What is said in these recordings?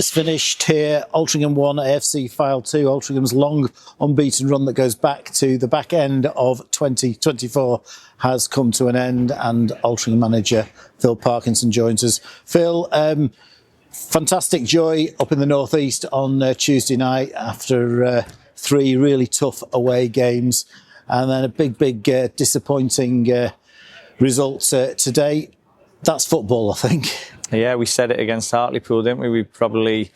is finished here. Altrincham 1, AFC Fylde 2. Altrincham's long unbeaten run that goes back to the back end of 2024 has come to an end, and Altrincham manager Phil Parkinson joins us. Phil, fantastic joy up in the northeast on Tuesday night after 3 really tough away games, and then a big disappointing result today. That's football, I think. Yeah, we said it against Hartlepool, didn't we? We probably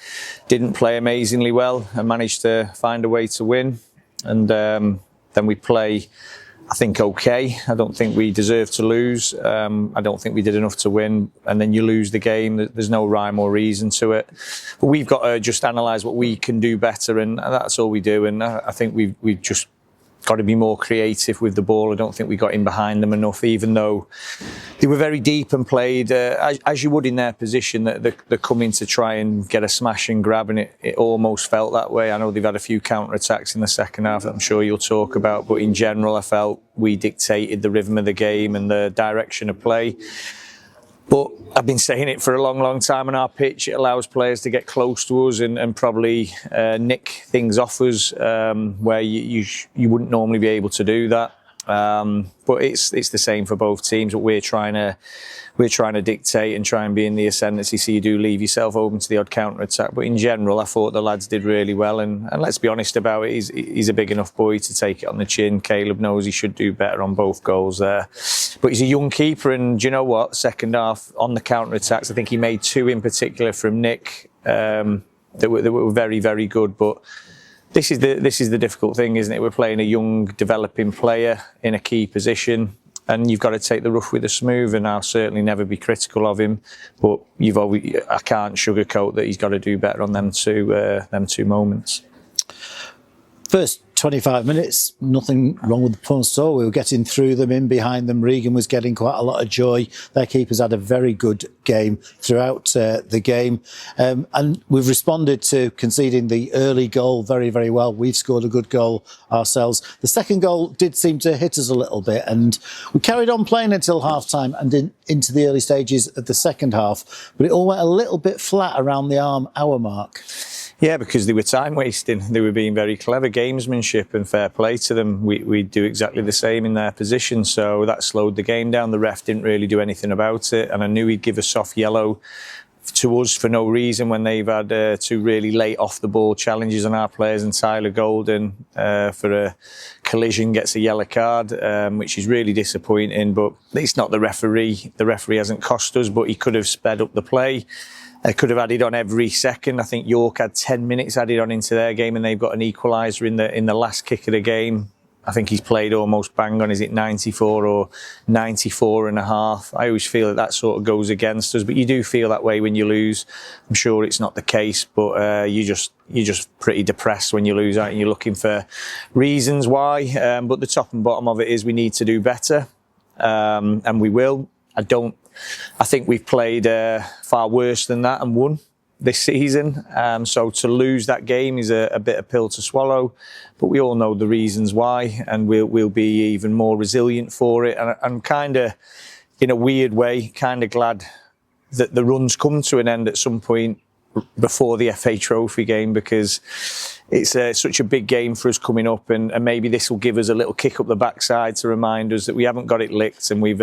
didn't play amazingly well and managed to find a way to win. And then we play, I think, okay. I don't think we deserve to lose. I don't think we did enough to win. And then you lose the game. There's no rhyme or reason to it. But we've got to just analyse what we can do better, and that's all we do. And I think we've just got to be more creative with the ball. I don't think we got in behind them enough, even though they were very deep and played as you would in their position. That they're coming to try and get a smash and grab, and it almost felt that way. I know they've had a few counter-attacks in the second half that I'm sure you'll talk about, but in general I felt we dictated the rhythm of the game and the direction of play. But I've been saying it for a long time on our pitch. It allows players to get close to us and probably nick things off us where you wouldn't normally be able to do that. But it's the same for both teams. But we're trying to dictate and try and be in the ascendancy, so you do leave yourself open to the odd counter attack. But in general, I thought the lads did really well. And let's be honest about it, he's a big enough boy to take it on the chin. Caleb knows he should do better on both goals there. But he's a young keeper, and do you know what? Second half on the counter attacks, I think he made 2 in particular from Nick that were very, very good. But this is the difficult thing, isn't it? We're playing a young, developing player in a key position, and you've got to take the rough with the smooth. And I'll certainly never be critical of him, but I can't sugarcoat that he's got to do better on them two moments. First 25 minutes, nothing wrong with the performance at all. We were getting through them, in behind them. Regan was getting quite a lot of joy. Their keepers had a very good game throughout the game. And we've responded to conceding the early goal very, very well. We've scored a good goal ourselves. The second goal did seem to hit us a little bit, and we carried on playing until half-time and into the early stages of the second half. But it all went a little bit flat around the hour mark. Yeah, because they were time wasting. They were being very clever, gamesmanship, and fair play to them. We do exactly the same in their position, so that slowed the game down. The ref didn't really do anything about it, and I knew he'd give a soft yellow to us for no reason when they've had 2 really late off the ball challenges on our players, and Tyler Golden for a collision gets a yellow card, which is really disappointing. But it's not the referee. The referee hasn't cost us, but he could have sped up the play. Could have added on every second. I think York had 10 minutes added on into their game, and they've got an equaliser in the last kick of the game. I think he's played almost bang on. Is it 94 or 94 and a half? I always feel that sort of goes against us, but you do feel that way when you lose. I'm sure it's not the case, but you're just pretty depressed when you lose out, and you're looking for reasons why. But the top and bottom of it is we need to do better, and we will. I think we've played far worse than that and won this season. So to lose that game is a bit of pill to swallow, but we all know the reasons why, and we'll be even more resilient for it. And I'm kind of, in a weird way, kind of glad that the run's come to an end at some point before the FA Trophy game, because it's such a big game for us coming up, and maybe this will give us a little kick up the backside to remind us that we haven't got it licked, and we've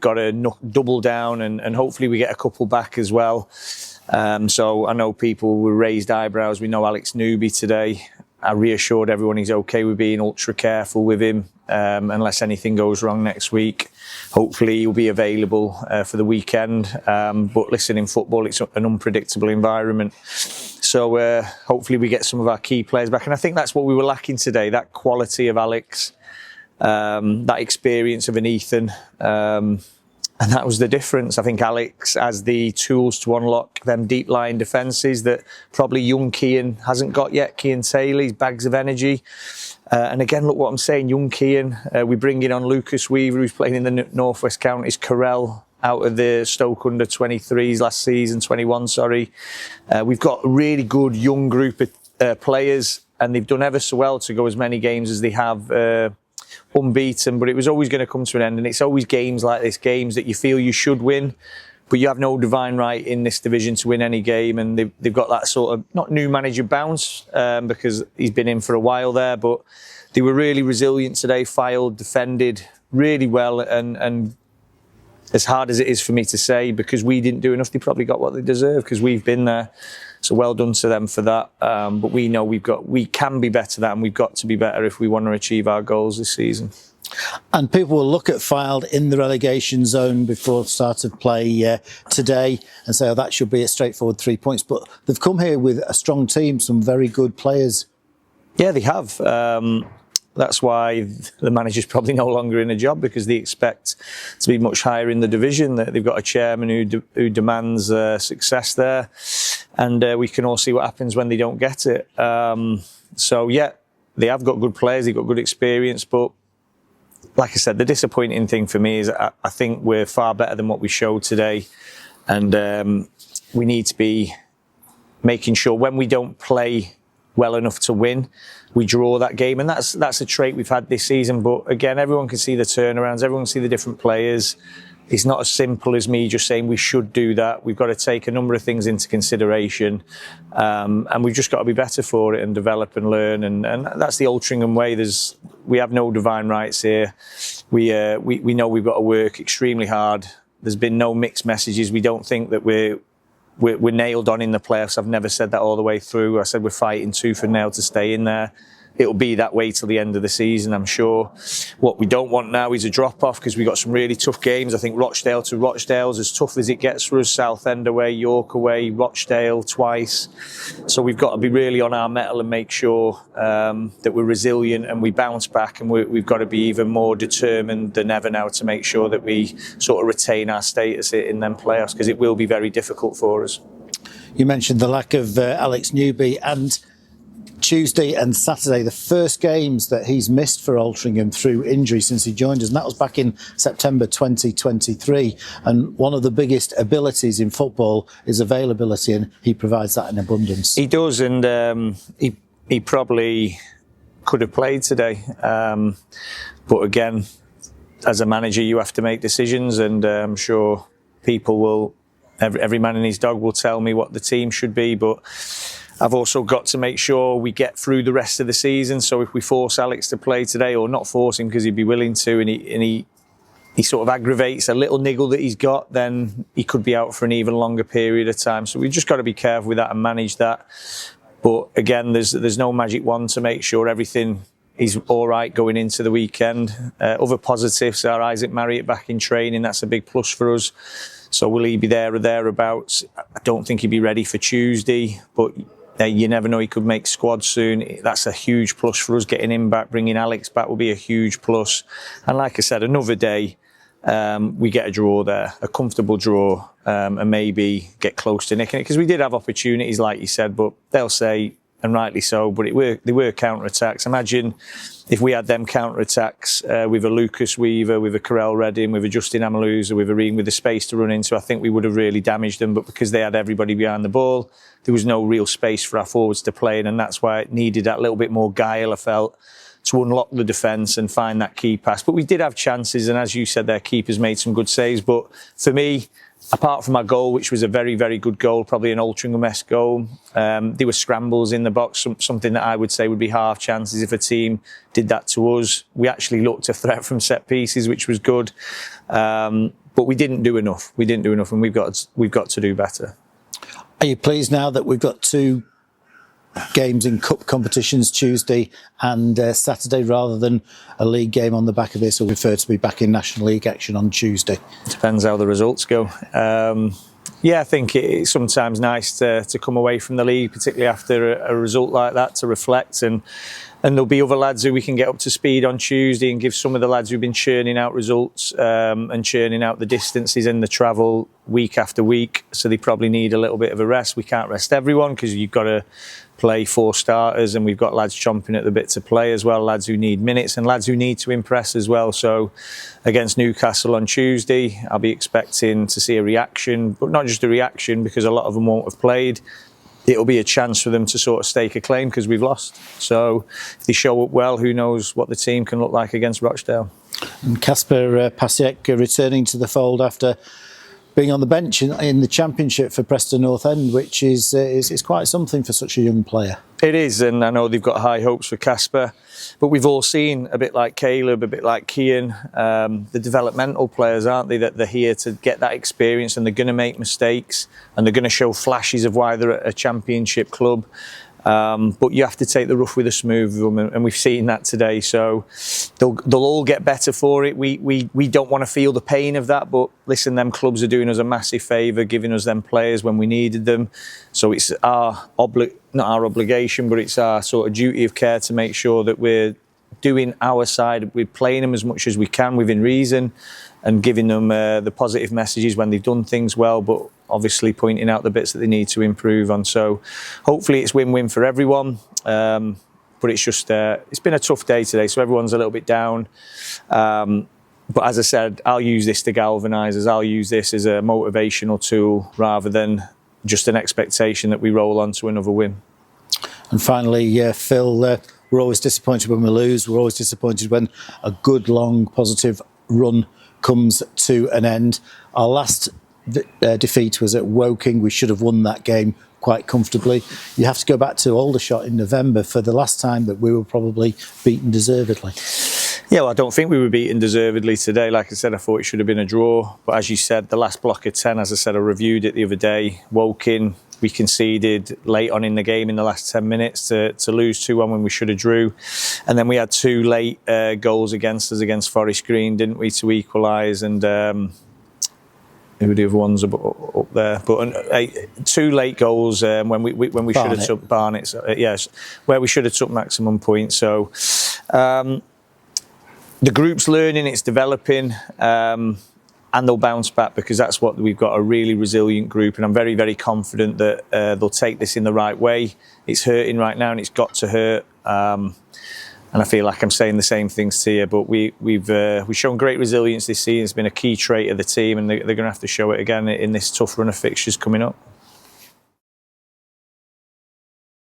got to double down, and hopefully we get a couple back as well. So I know people were raised eyebrows. We know Alex Newby today. I reassured everyone he's okay with being ultra careful with him unless anything goes wrong next week. Hopefully he'll be available for the weekend. But listen, in football, it's an unpredictable environment. So hopefully we get some of our key players back. And I think that's what we were lacking today, that quality of Alex, that experience of an Ethan. And that was the difference. I think Alex has the tools to unlock them deep lying defences that probably young Kean hasn't got yet. Kean Taylor's bags of energy. And again, look what I'm saying, young Kean. We bring in on Lucas Weaver, who's playing in the North West Counties. Carell out of the Stoke under 23s last season, 21, sorry. We've got a really good young group of players, and they've done ever so well to go as many games as they have unbeaten, but it was always going to come to an end. And it's always games like this, games that you feel you should win, But you have no divine right in this division to win any game, and they've got that sort of, not new manager bounce, because he's been in for a while there, but they were really resilient today. Fylde defended really well, and as hard as it is for me to say, because we didn't do enough, they probably got what they deserve because we've been there. So well done to them for that. But we know we can be better than that, and we've got to be better if we want to achieve our goals this season. And people will look at Fylde in the relegation zone before the start of play today and say, oh, that should be a straightforward 3 points. But they've come here with a strong team, some very good players. Yeah, they have. That's why the manager's probably no longer in a job, because they expect to be much higher in the division. They've got a chairman who demands success there, and we can all see what happens when they don't get it. So yeah, they have got good players, they've got good experience, but like I said, the disappointing thing for me is I think we're far better than what we showed today, and we need to be making sure when we don't play well enough to win, we draw that game. And that's a trait we've had this season. But again, everyone can see the turnarounds, everyone can see the different players. It's not as simple as me just saying we should do that. We've got to take a number of things into consideration, and we've just got to be better for it and develop and learn. And that's the Altrincham way. We have no divine rights here. We know we've got to work extremely hard. There's been no mixed messages. We don't think that we're nailed on in the playoffs. I've never said that all the way through. I said we're fighting tooth and nail to stay in there. It'll be that way till the end of the season, I'm sure. What we don't want now is a drop-off, because we've got some really tough games. I think Rochdale to Rochdale's as tough as it gets for us. Southend away, York away, Rochdale twice. So we've got to be really on our mettle and make sure that we're resilient and we bounce back, and we've got to be even more determined than ever now to make sure that we sort of retain our status in them playoffs, because it will be very difficult for us. You mentioned the lack of Alex Newby, and Tuesday and Saturday, the first games that he's missed for Altrincham through injury since he joined us, and that was back in September 2023. And one of the biggest abilities in football is availability, and he provides that in abundance. He does, and he probably could have played today. But again, as a manager, you have to make decisions, and I'm sure people will, every man and his dog will tell me what the team should be, but I've also got to make sure we get through the rest of the season. So if we force Alex to play today, or not force him because he'd be willing to, and he sort of aggravates a little niggle that he's got, then he could be out for an even longer period of time. So we've just got to be careful with that and manage that. But again, there's no magic wand to make sure everything is all right going into the weekend. Other positives are Isaac Marriott back in training. That's a big plus for us. So will he be there or thereabouts? I don't think he'd be ready for Tuesday, but you never know, he could make squad soon. That's a huge plus for us. Getting him back, bringing Alex back will be a huge plus. And like I said, another day, we get a draw there, a comfortable draw, and maybe get close to nicking it. Because we did have opportunities, like you said, but they'll say, and rightly so, but they were counter-attacks. Imagine if we had them counter-attacks with a Lucas Weaver, with a Carell Redding, with a Justin Amaluza, with a Ream, with the space to run into, I think we would have really damaged them. But because they had everybody behind the ball, there was no real space for our forwards to play in, and that's why it needed that little bit more guile, I felt, to unlock the defence and find that key pass. But we did have chances, and as you said, their keepers made some good saves. But for me, apart from our goal, which was a very, very good goal, probably an Altrincham-esque goal, there were scrambles in the box, something that I would say would be half chances if a team did that to us. We actually looked a threat from set pieces, which was good. But we didn't do enough. We didn't do enough, and we've got to do better. Are you pleased now that we've got two games in cup competitions, Tuesday and Saturday, rather than a league game on the back of this, or prefer to be back in National League action on Tuesday? Depends how the results go. Yeah, I think it's sometimes nice to come away from the league, particularly after a result like that, to reflect, and there'll be other lads who we can get up to speed on Tuesday and give some of the lads who've been churning out results and churning out the distances and the travel week after week. So they probably need a little bit of a rest. We can't rest everyone because you've got to play 4 starters, and we've got lads chomping at the bit to play as well, lads who need minutes and lads who need to impress as well. So against Newcastle on Tuesday, I'll be expecting to see a reaction, but not just a reaction, because a lot of them won't have played. It'll be a chance for them to sort of stake a claim because we've lost. So if they show up well, who knows what the team can look like against Rochdale. And Kasper Pasiek returning to the fold after being on the bench in the Championship for Preston North End, which is quite something for such a young player. It is, and I know they've got high hopes for Casper, but we've all seen, a bit like Caleb, a bit like Kian, the developmental players, aren't they, that they're here to get that experience, and they're going to make mistakes, and they're going to show flashes of why they're at a Championship club. But you have to take the rough with the smooth with them, and we've seen that today. So they'll all get better for it. We don't want to feel the pain of that, but listen, them clubs are doing us a massive favour, giving us them players when we needed them. So it's not our obligation, but it's our sort of duty of care to make sure that we're doing our side. We're playing them as much as we can within reason, and giving them the positive messages when they've done things well, but obviously pointing out the bits that they need to improve on. So hopefully it's win-win for everyone. But it's just, it's been a tough day today, so everyone's a little bit down. But as I said, I'll use this to galvanise us. I'll use this as a motivational tool rather than just an expectation that we roll on to another win. And finally, Phil, we're always disappointed when we lose. We're always disappointed when a good, long, positive run comes to an end. Our last defeat was at Woking. We should have won that game quite comfortably. You have to go back to Aldershot in November for the last time that we were probably beaten deservedly. Yeah, well, I don't think we were beaten deservedly today. Like I said, I thought it should have been a draw. But as you said, the last block of 10, as I said, I reviewed it the other day. Woking, we conceded late on in the game in the last 10 minutes to lose 2-1 when we should have drew. And then we had 2 late goals against us against Forest Green, didn't we, to equalise. And who were the other ones up there? But 2 late goals when we should have took Barnet. Yes, where we should have took maximum points. So the group's learning, it's developing, and they'll bounce back, because that's what we've got, a really resilient group, and I'm very, very confident that they'll take this in the right way. It's hurting right now, and it's got to hurt. And I feel like I'm saying the same things to you, but we've shown great resilience this season. It's been a key trait of the team, and they're going to have to show it again in this tough run of fixtures coming up.